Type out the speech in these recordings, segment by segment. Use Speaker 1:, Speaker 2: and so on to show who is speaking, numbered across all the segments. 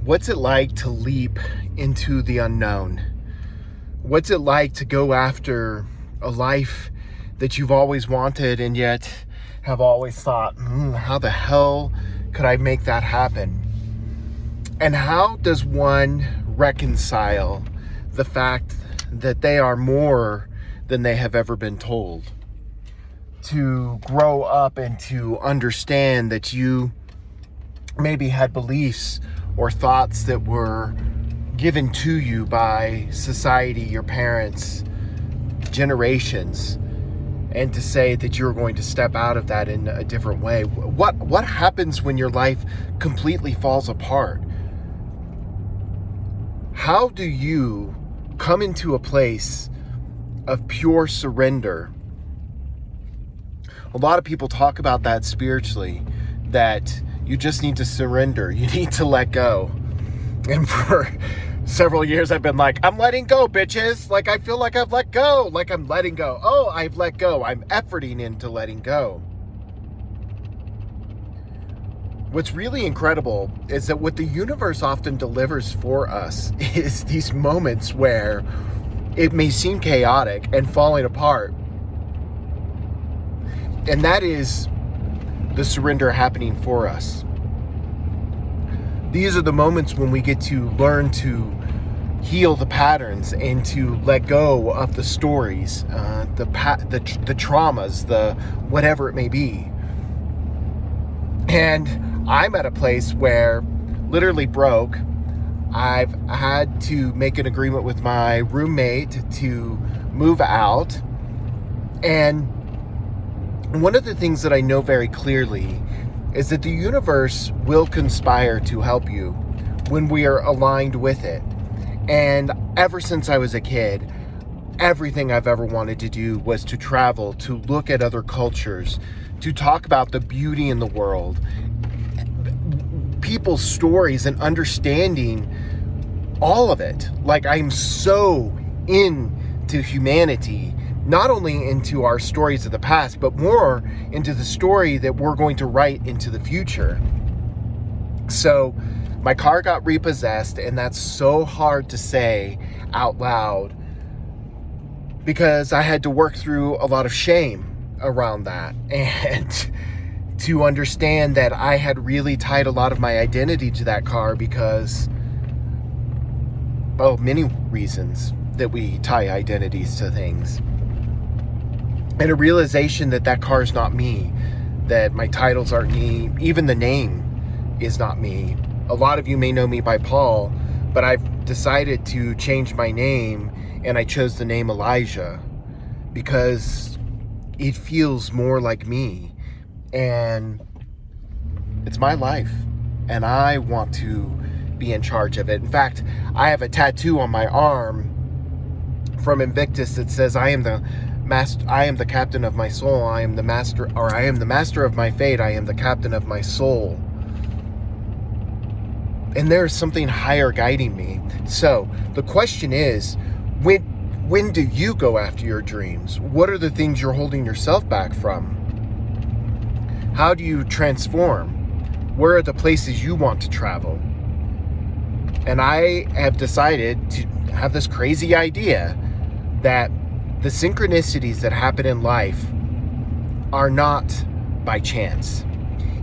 Speaker 1: What's it like to leap into the unknown? What's it like to go after a life that you've always wanted and yet have always thought, how the hell could I make that happen? And how does one reconcile the fact that they are more than they have ever been told? To grow up and to understand that you maybe had beliefs or thoughts that were given to you by society, your parents, generations, and to say that you're going to step out of that in a different way. What happens when your life completely falls apart? How do you come into a place of pure surrender? A lot of people talk about that spiritually, that you just need to surrender. You need to let go. And for several years, I've been like, I'm letting go, bitches. Like, I feel like I've let go. Like, I'm letting go. Oh, I've let go. I'm efforting into letting go. What's really incredible is that what the universe often delivers for us is these moments where it may seem chaotic and falling apart. And that is the surrender happening for us. These are the moments when we get to learn to heal the patterns and to let go of the stories, the traumas, the whatever it may be. And I'm at a place where literally broke. I've had to make an agreement with my roommate to move out. And one of the things that I know very clearly is that the universe will conspire to help you when we are aligned with it. And ever since I was a kid, everything I've ever wanted to do was to travel, to look at other cultures, to talk about the beauty in the world, people's stories, and understanding all of it. Like, I'm so into humanity, not only into our stories of the past, but more into the story that we're going to write into the future. So my car got repossessed, and that's so hard to say out loud because I had to work through a lot of shame around that, and to understand that I had really tied a lot of my identity to that car because, many reasons that we tie identities to things. And a realization that that car is not me, that my titles aren't me, even the name is not me. A lot of you may know me by Paul, but I've decided to change my name, and I chose the name Elijah because it feels more like me, and it's my life, and I want to be in charge of it. In fact, I have a tattoo on my arm from Invictus that says, I am the captain of my soul. I am the master of my fate. I am the captain of my soul. And there is something higher guiding me. So the question is, when do you go after your dreams? What are the things you're holding yourself back from? How do you transform? Where are the places you want to travel? And I have decided to have this crazy idea that the synchronicities that happen in life are not by chance.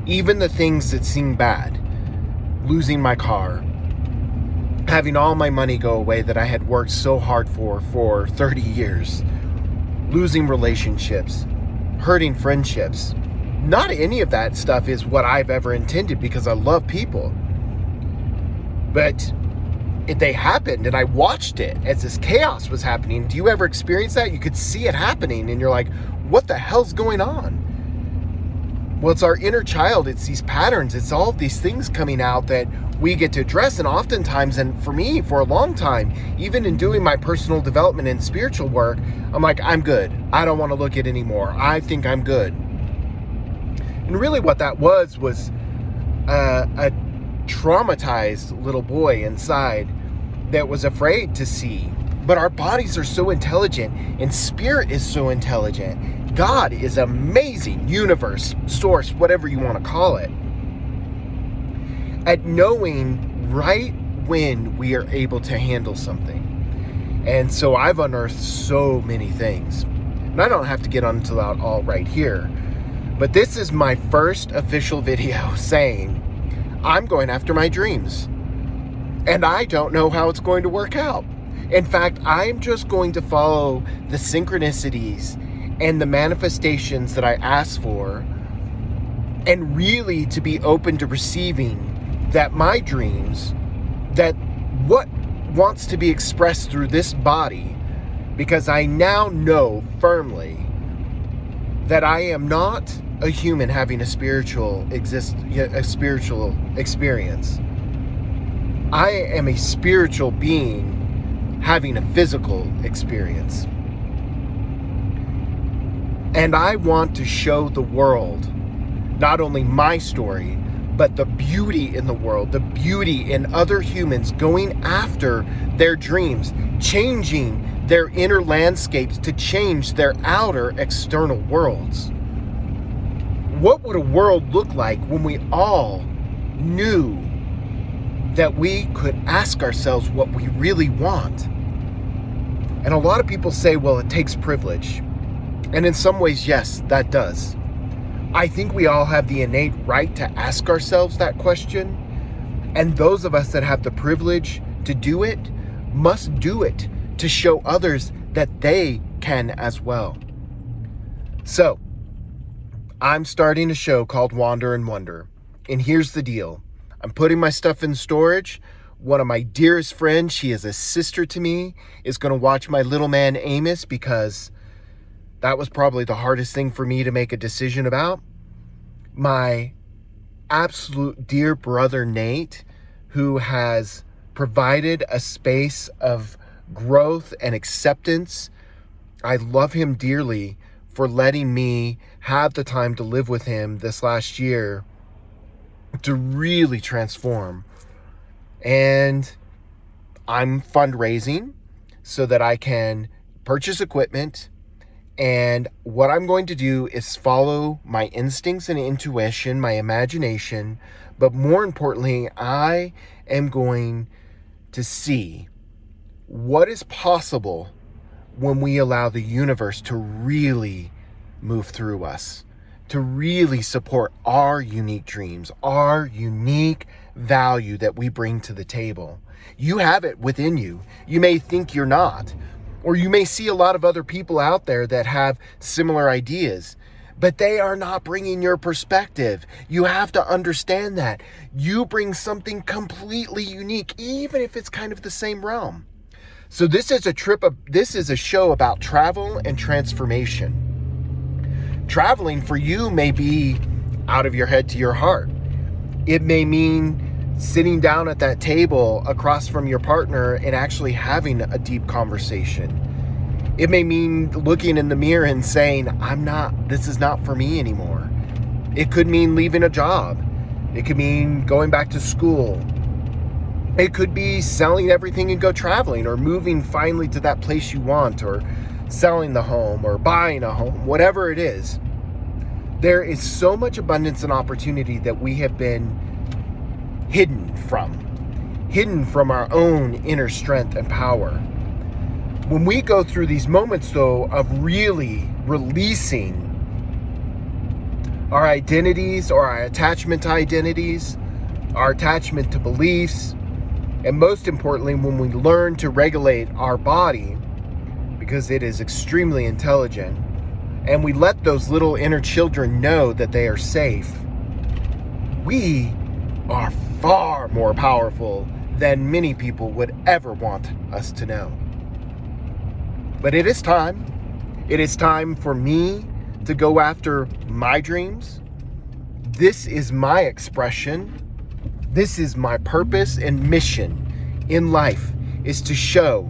Speaker 1: Even the things that seem bad, losing my car, having all my money go away that I had worked so hard for 30 years, losing relationships, hurting friendships. Not any of that stuff is what I've ever intended because I love people. But they happened, and I watched it as this chaos was happening. Do you ever experience that? You could see it happening, and you're like, what the hell's going on? Well, it's our inner child. It's these patterns. It's all of these things coming out that we get to address. And oftentimes, and for me, for a long time, even in doing my personal development and spiritual work, I'm like, I'm good. I don't want to look at it anymore. I think I'm good. And really what that was a traumatized little boy inside that was afraid to see. But our bodies are so intelligent, and spirit is so intelligent. God is amazing. Universe, source, whatever you want to call it, at knowing right when we are able to handle something. And so I've unearthed so many things. And I don't have to get onto that all right here. But this is my first official video saying I'm going after my dreams. And I don't know how it's going to work out. In fact, I'm just going to follow the synchronicities and the manifestations that I ask for, and really to be open to receiving that my dreams, that what wants to be expressed through this body, because I now know firmly that I am not a human having a spiritual experience. I am a spiritual being having a physical experience. And I want to show the world not only my story, but the beauty in the world, the beauty in other humans going after their dreams, changing their inner landscapes to change their outer external worlds. What would a world look like when we all knew that we could ask ourselves what we really want? And a lot of people say, well, it takes privilege. And in some ways, yes, that does. I think we all have the innate right to ask ourselves that question. And those of us that have the privilege to do it must do it to show others that they can as well. So, I'm starting a show called Wander and Wonder. And here's the deal. I'm putting my stuff in storage. One of my dearest friends, she is a sister to me, is going to watch my little man Amos, because that was probably the hardest thing for me to make a decision about. My absolute dear brother Nate, who has provided a space of growth and acceptance. I love him dearly for letting me have the time to live with him this last year to really transform. And I'm fundraising so that I can purchase equipment. And what I'm going to do is follow my instincts and intuition, my imagination. But more importantly, I am going to see what is possible when we allow the universe to really move through us, to really support our unique dreams, our unique value that we bring to the table. You have it within you. You may think you're not, or you may see a lot of other people out there that have similar ideas, but they are not bringing your perspective. You have to understand that. You bring something completely unique, even if it's kind of the same realm. So this is a show about travel and transformation. Traveling for you may be out of your head to your heart. It may mean sitting down at that table across from your partner and actually having a deep conversation. It may mean looking in the mirror and saying, this is not for me anymore. It could mean leaving a job. It could mean going back to school. It could be selling everything and go traveling, or moving finally to that place you want, or selling the home, or buying a home, whatever it is. There is so much abundance and opportunity that we have been hidden from our own inner strength and power. When we go through these moments, though, of really releasing our identities, or our attachment to identities, our attachment to beliefs, and most importantly, when we learn to regulate our body, because it is extremely intelligent, and we let those little inner children know that they are safe, we are far more powerful than many people would ever want us to know. But it is time. It is time for me to go after my dreams. This is my expression. This is my purpose and mission in life, is to show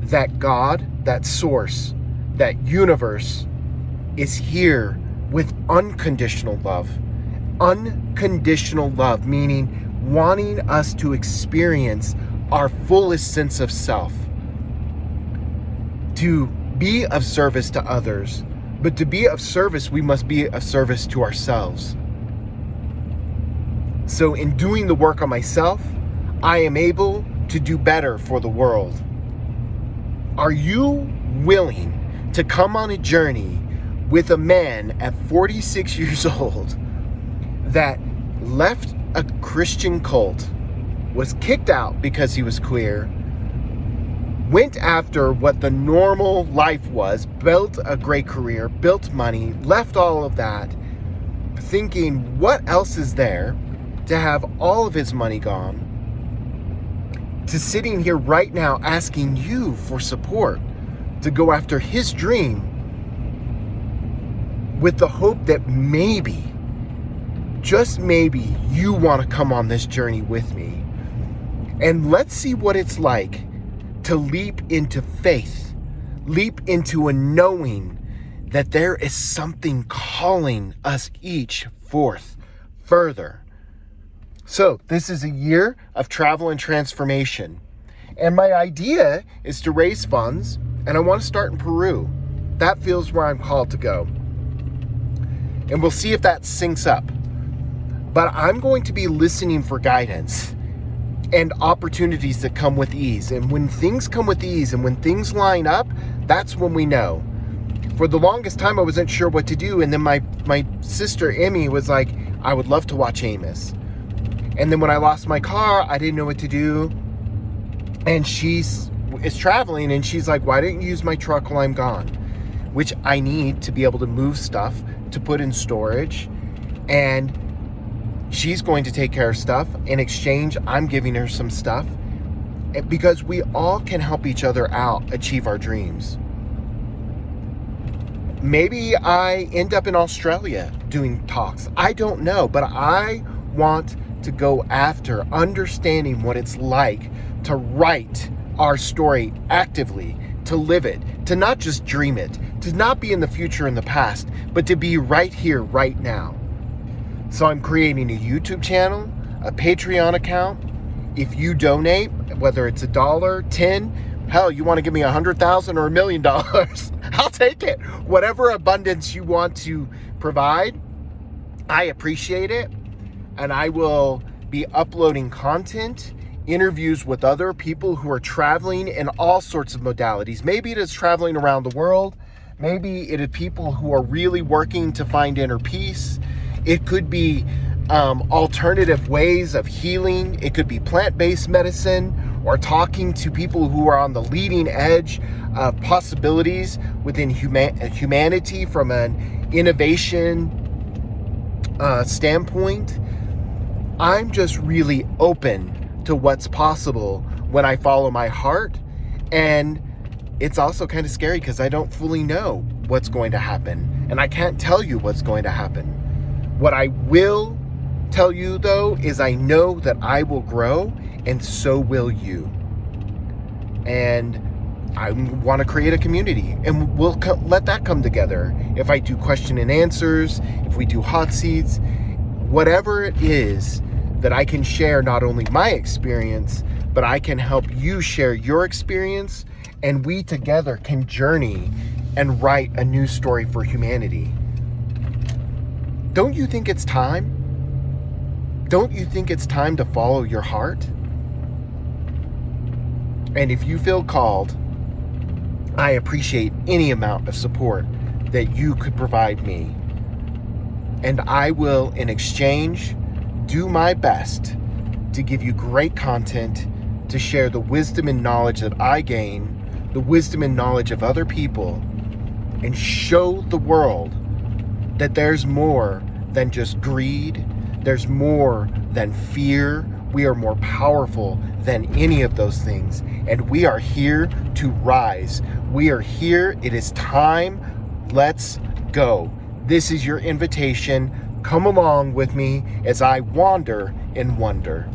Speaker 1: that God, that source, that universe is here with unconditional love. Unconditional love, meaning wanting us to experience our fullest sense of self. To be of service to others, but to be of service, we must be of service to ourselves. So in doing the work on myself, I am able to do better for the world. Are you willing to come on a journey with a man at 46 years old that left a Christian cult, was kicked out because he was queer, went after what the normal life was, built a great career, built money, left all of that, thinking what else is there, to have all of his money gone, to sitting here right now asking you for support to go after his dream with the hope that maybe, just maybe, you want to come on this journey with me. And let's see what it's like to leap into faith, leap into a knowing that there is something calling us each forth further. So this is a year of travel and transformation. And my idea is to raise funds, and I want to start in Peru. That feels where I'm called to go. And we'll see if that syncs up. But I'm going to be listening for guidance and opportunities that come with ease. And when things come with ease and when things line up, that's when we know. For the longest time, I wasn't sure what to do. And then my sister, Emmy, was like, I would love to watch Amos. And then when I lost my car, I didn't know what to do. And she is traveling, and she's like, why didn't you use my truck while I'm gone? Which I need to be able to move stuff, to put in storage. And she's going to take care of stuff. In exchange, I'm giving her some stuff. Because we all can help each other out achieve our dreams. Maybe I end up in Australia doing talks. I don't know, but I want to go after understanding what it's like to write our story actively, to live it, to not just dream it, to not be in the future and the past, but to be right here, right now. So I'm creating a YouTube channel, a Patreon account. If you donate, whether it's $1, 10, hell, you want to give me $100,000 or $1 million, I'll take it. Whatever abundance you want to provide, I appreciate it. And I will be uploading content, interviews with other people who are traveling in all sorts of modalities. Maybe it is traveling around the world. Maybe it is people who are really working to find inner peace. It could be alternative ways of healing. It could be plant-based medicine, or talking to people who are on the leading edge of possibilities within humanity from an innovation standpoint. I'm just really open to what's possible when I follow my heart. And it's also kind of scary because I don't fully know what's going to happen. And I can't tell you what's going to happen. What I will tell you, though, is I know that I will grow, and so will you. And I want to create a community, and we'll let that come together. If I do question and answers, if we do hot seats, whatever it is that I can share, not only my experience, but I can help you share your experience, and we together can journey and write a new story for humanity. Don't you think it's time? Don't you think it's time to follow your heart? And if you feel called, I appreciate any amount of support that you could provide me. And I will, in exchange, do my best to give you great content, to share the wisdom and knowledge that I gain, the wisdom and knowledge of other people, and show the world that there's more than just greed. There's more than fear. We are more powerful than any of those things. And we are here to rise. We are here. It is time. Let's go. This is your invitation. Come along with me as I wander in wonder.